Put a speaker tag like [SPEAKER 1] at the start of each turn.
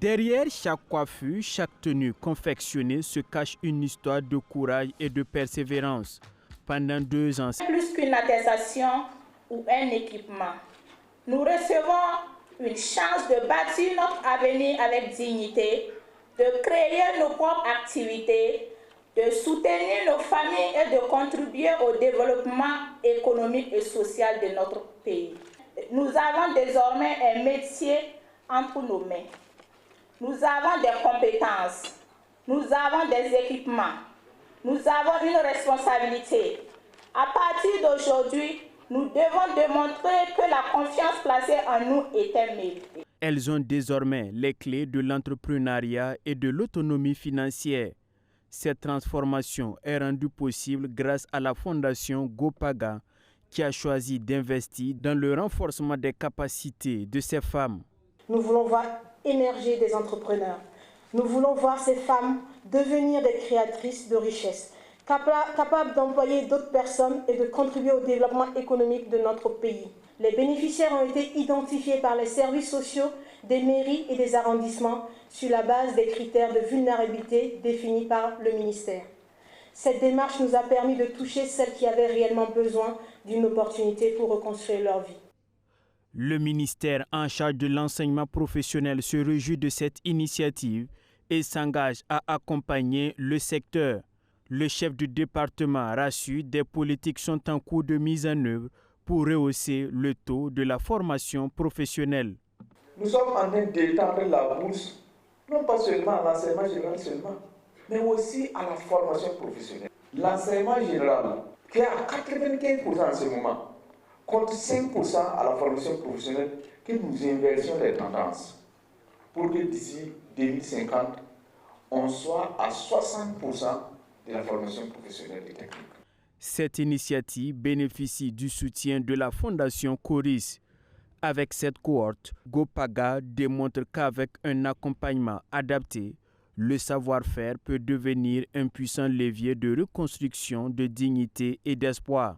[SPEAKER 1] Derrière chaque coiffure, chaque tenue confectionnée se cache une histoire de courage et de persévérance. Pendant 2 ans,
[SPEAKER 2] Plus qu'une attestation ou un équipement, nous recevons une chance de bâtir notre avenir avec dignité, de créer nos propres activités, de soutenir nos familles et de contribuer au développement économique et social de notre pays. Nous avons désormais un métier entre nos mains. Nous avons des compétences, nous avons des équipements, nous avons une responsabilité. À partir d'aujourd'hui, nous devons démontrer que la confiance placée en nous était méritée.
[SPEAKER 1] Elles ont désormais les clés de l'entrepreneuriat et de l'autonomie financière. Cette transformation est rendue possible grâce à la fondation Gopaga qui a choisi d'investir dans le renforcement des capacités de ces femmes.
[SPEAKER 3] Nous voulons voir émerger des entrepreneurs. Nous voulons voir ces femmes devenir des créatrices de richesses, capables d'employer d'autres personnes et de contribuer au développement économique de notre pays. Les bénéficiaires ont été identifiés par les services sociaux des mairies et des arrondissements sur la base des critères de vulnérabilité définis par le ministère. Cette démarche nous a permis de toucher celles qui avaient réellement besoin d'une opportunité pour reconstruire leur vie.
[SPEAKER 1] Le ministère en charge de l'enseignement professionnel se réjouit de cette initiative et s'engage à accompagner le secteur. Le chef du département rassure, des politiques sont en cours de mise en œuvre pour rehausser le taux de la formation professionnelle.
[SPEAKER 4] Nous sommes en train d'étendre la bourse, non pas seulement à l'enseignement général seulement, mais aussi à la formation professionnelle. L'enseignement général, qui est à 95% en ce moment, compte 5% à la formation professionnelle, que nous inversions les tendances pour que d'ici 2050, on soit à 60% de la formation professionnelle et technique.
[SPEAKER 1] Cette initiative bénéficie du soutien de la Fondation Coris. Avec cette cohorte, Gopaga démontre qu'avec un accompagnement adapté, le savoir-faire peut devenir un puissant levier de reconstruction, de dignité et d'espoir.